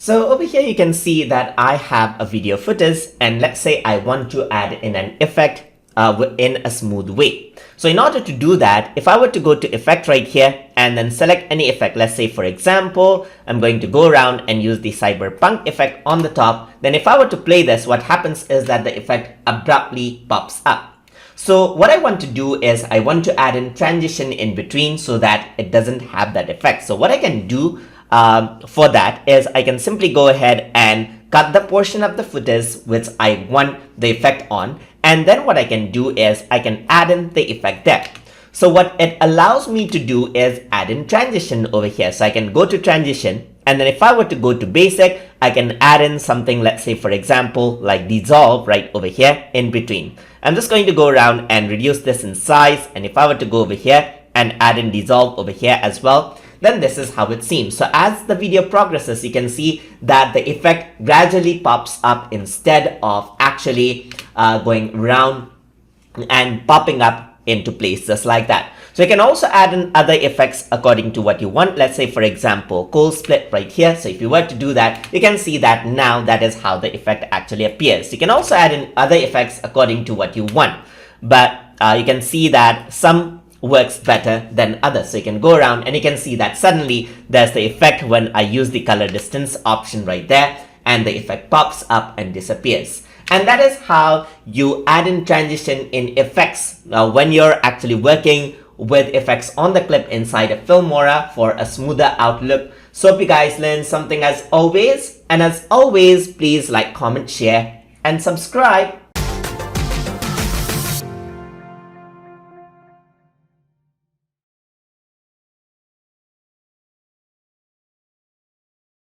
So over here you can see that I have a video footage, and let's say I want to add in an effect in a smooth way. So in order to do that, if I were to go to effect right here and then select any effect, let's say for example, I'm going to go around and use the cyberpunk effect on the top, then if I were to play this, what happens is that the effect abruptly pops up. So what I want to do is I want to add in transition in between so that it doesn't have that effect. So what I can do for that is I can simply go ahead and cut the portion of the footage which I want the effect on, and then what I can do is I can add in the effect there. So what it allows me to do is add in transition over here. So I can go to transition, and then if I were to go to basic, I can add in something, let's say for example like dissolve right over here in between. I'm just going to go around and reduce this in size, and if I were to go over here and add in dissolve over here as well, then this is how it seems. So as the video progresses, you can see that the effect gradually pops up instead of actually going around and popping up into place just like that. So you can also add in other effects according to what you want. Let's say for example cold split right here. So if you were to do that, you can see that now that is how the effect actually appears. You can also add in other effects according to what you want, but you can see that some works better than others. So you can go around and you can see that suddenly there's the effect when I use the color distance option right there, and the effect pops up and disappears. And that is how you add in transition in effects when you're actually working with effects on the clip inside of Filmora for a smoother outlook. So hope you guys learned something as always, and as always, please like, comment, share, and subscribe.